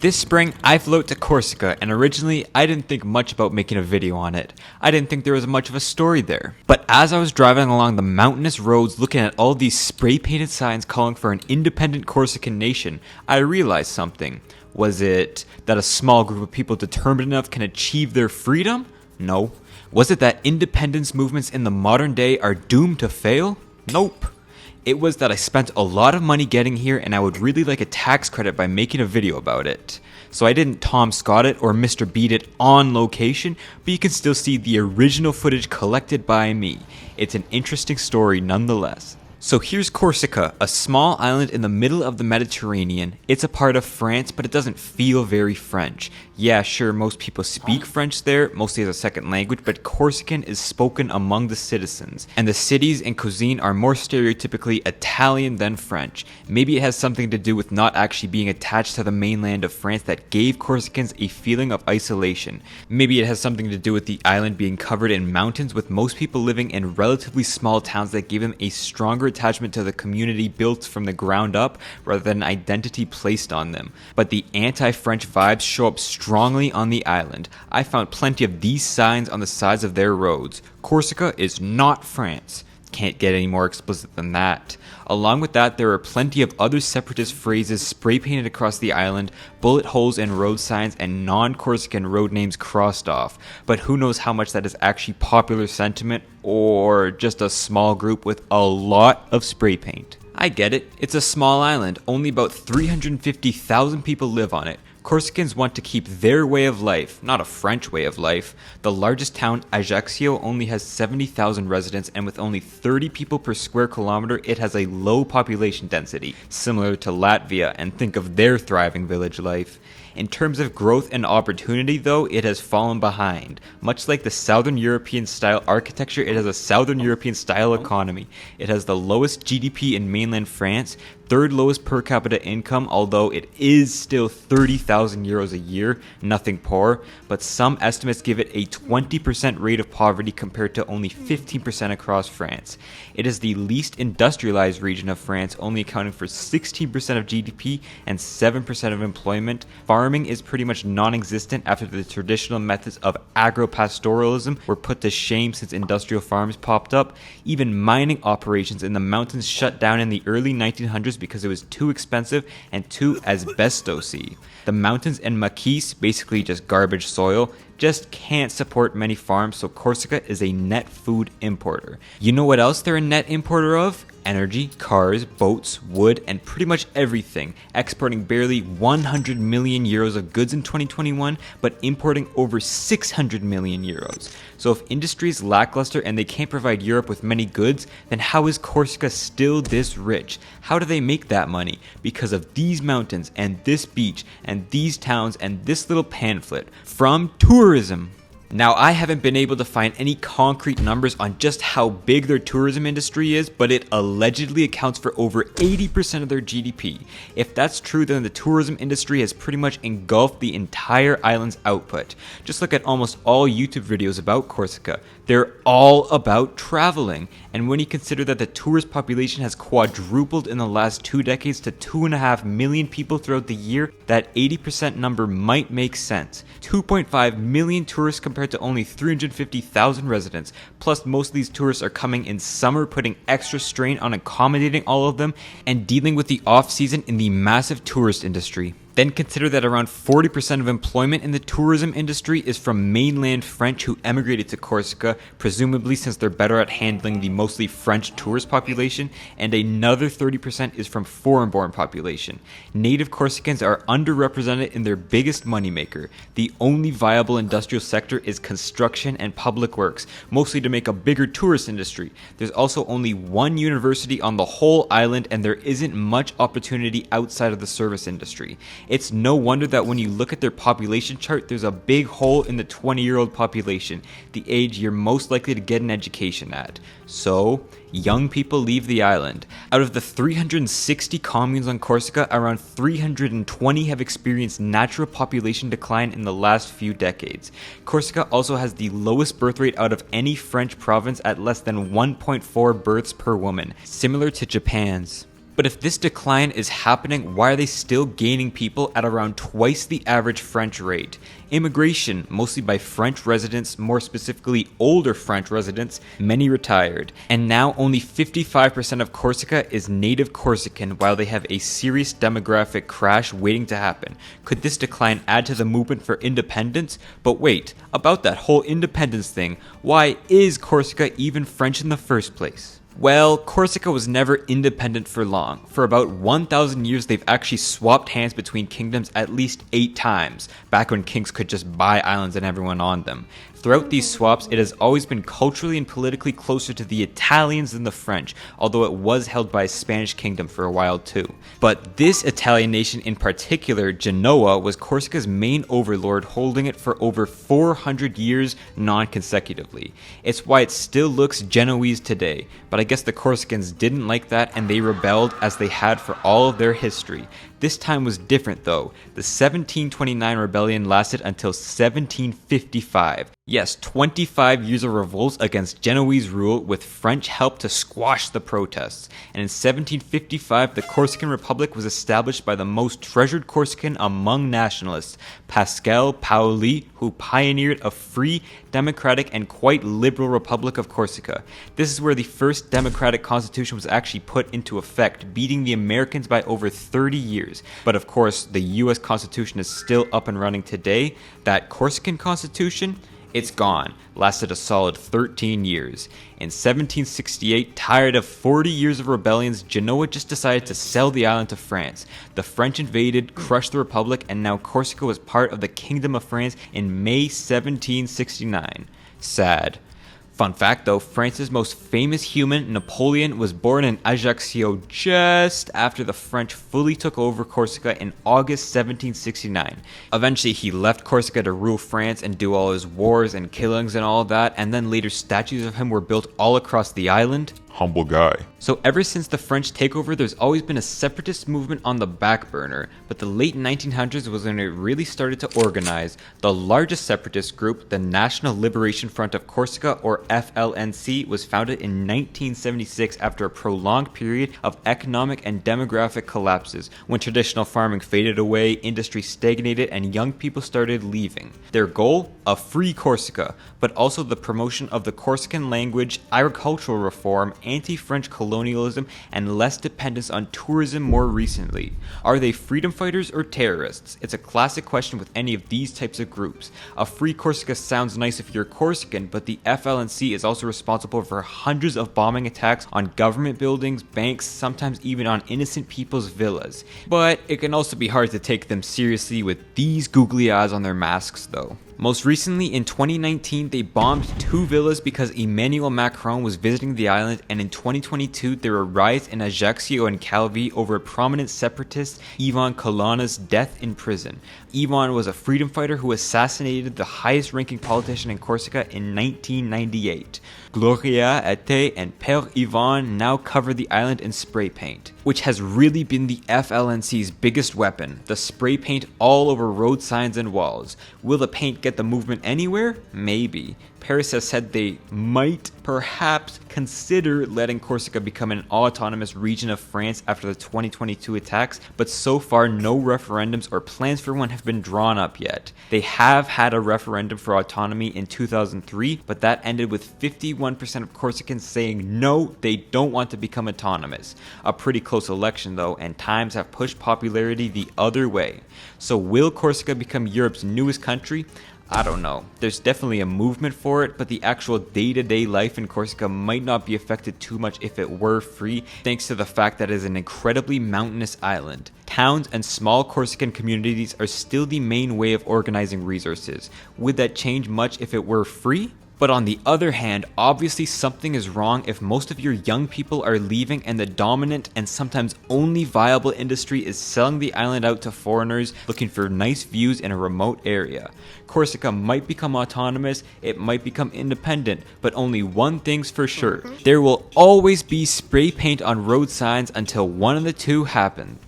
This spring, I flew out to Corsica, and originally, I didn't think much about making a video on it. I didn't think there was much of a story there. But as I was driving along the mountainous roads looking at all these spray-painted signs calling for an independent Corsican nation, I realized something. Was it that a small group of people determined enough can achieve their freedom? No. Was it that independence movements in the modern day are doomed to fail? Nope. It was that I spent a lot of money getting here and I would really like a tax credit by making a video about it. So I didn't Tom Scott it or Mr. Beat it on location, but you can still see the original footage collected by me. It's an interesting story nonetheless. So here's Corsica, a small island in the middle of the Mediterranean. It's a part of France, but it doesn't feel very French. Yeah, sure, most people speak French there, mostly as a second language, but Corsican is spoken among the citizens. And the cities and cuisine are more stereotypically Italian than French. Maybe it has something to do with not actually being attached to the mainland of France that gave Corsicans a feeling of isolation. Maybe it has something to do with the island being covered in mountains, with most people living in relatively small towns that gave them a stronger attachment to the community built from the ground up rather than an identity placed on them. But the anti-French vibes show up strongly on the island. I found plenty of these signs on the sides of their roads. Corsica is not France. Can't get any more explicit than that. Along with that, there are plenty of other separatist phrases spray painted across the island, bullet holes in road signs, and non-Corsican road names crossed off. But who knows how much that is actually popular sentiment or just a small group with a lot of spray paint. I get it, it's a small island, only about 350,000 people live on it. Corsicans want to keep their way of life, not a French way of life. The largest town, Ajaccio, only has 70,000 residents, and with only 30 people per square kilometer, it has a low population density, similar to Latvia, and think of their thriving village life. In terms of growth and opportunity, though, it has fallen behind. Much like the Southern European style architecture, it has a Southern European style economy. It has the lowest GDP in mainland France, third lowest per capita income, although it is still 30,000 euros a year, nothing poor, but some estimates give it a 20% rate of poverty compared to only 15% across France. It is the least industrialized region of France, only accounting for 16% of GDP and 7% of employment. Farming is pretty much non-existent after the traditional methods of agro-pastoralism were put to shame since industrial farms popped up. Even mining operations in the mountains shut down in the early 1900s because it was too expensive and too asbestosy. The mountains and maquis, basically just garbage soil, just can't support many farms, so Corsica is a net food importer. You know what else they're a net importer of? Energy, cars, boats, wood, and pretty much everything, exporting barely 100 million euros of goods in 2021, but importing over 600 million euros. So if industry is lackluster and they can't provide Europe with many goods, then how is Corsica still this rich? How do they make that money? Because of these mountains and this beach and these towns and this little pamphlet from tourism. Now, I haven't been able to find any concrete numbers on just how big their tourism industry is, but it allegedly accounts for over 80% of their GDP. If that's true, then the tourism industry has pretty much engulfed the entire island's output. Just look at almost all YouTube videos about Corsica. They're all about traveling. And when you consider that the tourist population has quadrupled in the last 2 decades to 2.5 million people throughout the year, that 80% number might make sense. 2.5 million tourists compared to only 350,000 residents. Plus, most of these tourists are coming in summer, putting extra strain on accommodating all of them and dealing with the off-season in the massive tourist industry. Then consider that around 40% of employment in the tourism industry is from mainland French who emigrated to Corsica, presumably since they're better at handling the mostly French tourist population, and another 30% is from foreign-born population. Native Corsicans are underrepresented in their biggest moneymaker. The only viable industrial sector is construction and public works, mostly to make a bigger tourist industry. There's also only one university on the whole island, and there isn't much opportunity outside of the service industry. It's no wonder that when you look at their population chart, there's a big hole in the 20-year-old population, the age you're most likely to get an education at. So, young people leave the island. Out of the 360 communes on Corsica, around 320 have experienced natural population decline in the last few decades. Corsica also has the lowest birth rate out of any French province at less than 1.4 births per woman, similar to Japan's. But if this decline is happening, why are they still gaining people at around twice the average French rate? Immigration, mostly by French residents, more specifically older French residents, many retired. And now only 55% of Corsica is native Corsican, while they have a serious demographic crash waiting to happen. Could this decline add to the movement for independence? But wait, about that whole independence thing, why is Corsica even French in the first place? Well, Corsica was never independent for long. For about 1,000 years, they've actually swapped hands between kingdoms at least 8 times, back when kings could just buy islands and everyone on them. Throughout these swaps, it has always been culturally and politically closer to the Italians than the French, although it was held by a Spanish kingdom for a while too. But this Italian nation in particular, Genoa, was Corsica's main overlord, holding it for over 400 years non-consecutively. It's why it still looks Genoese today, but I guess the Corsicans didn't like that and they rebelled as they had for all of their history. This time was different though. The 1729 rebellion lasted until 1755. Yes, 25 years of revolts against Genoese rule with French help to squash the protests. And in 1755, the Corsican Republic was established by the most treasured Corsican among nationalists, Pascal Paoli, who pioneered a free, democratic, and quite liberal Republic of Corsica. This is where the first democratic constitution was actually put into effect, beating the Americans by over 30 years. But of course, the US Constitution is still up and running today. That Corsican Constitution, it's gone. Lasted a solid 13 years. In 1768, tired of 40 years of rebellions, Genoa just decided to sell the island to France. The French invaded, crushed the Republic, and now Corsica was part of the Kingdom of France in May 1769. Sad. Fun fact though, France's most famous human, Napoleon, was born in Ajaccio just after the French fully took over Corsica in August 1769. Eventually he left Corsica to rule France and do all his wars and killings and all that, and then later statues of him were built all across the island. Humble guy. So ever since the French takeover, there's always been a separatist movement on the back burner, but the late 1900s was when it really started to organize. The largest separatist group, the National Liberation Front of Corsica, or FLNC, was founded in 1976 after a prolonged period of economic and demographic collapses, when traditional farming faded away, industry stagnated, and young people started leaving. Their goal? A free Corsica, but also the promotion of the Corsican language, agricultural reform, anti-French colonialism, and less dependence on tourism more recently. Are they freedom fighters or terrorists? It's a classic question with any of these types of groups. A free Corsica sounds nice if you're Corsican, but the FLNC is also responsible for hundreds of bombing attacks on government buildings, banks, sometimes even on innocent people's villas. But it can also be hard to take them seriously with these googly eyes on their masks though. Most recently, in 2019, they bombed 2 villas because Emmanuel Macron was visiting the island, and in 2022, there were riots in Ajaccio and Calvi over prominent separatist Ivan Colonna's death in prison. Ivan was a freedom fighter who assassinated the highest-ranking politician in Corsica in 1998. Gloria Ete and Père Ivan now cover the island in spray paint, which has really been the FLNC's biggest weapon, the spray paint all over road signs and walls. Will the paint get the movement anywhere? Maybe. Paris has said they might, perhaps, consider letting Corsica become an autonomous region of France after the 2022 attacks, but so far no referendums or plans for one have been drawn up yet. They have had a referendum for autonomy in 2003, but that ended with 51% of Corsicans saying no, they don't want to become autonomous. A pretty close election though, and times have pushed popularity the other way. So will Corsica become Europe's newest country? I don't know. There's definitely a movement for it, but the actual day-to-day life in Corsica might not be affected too much if it were free, thanks to the fact that it is an incredibly mountainous island. Towns and small Corsican communities are still the main way of organizing resources. Would that change much if it were free? But on the other hand, obviously something is wrong if most of your young people are leaving and the dominant and sometimes only viable industry is selling the island out to foreigners looking for nice views in a remote area. Corsica might become autonomous, it might become independent, but only one thing's for sure. There will always be spray paint on road signs until one of the two happen.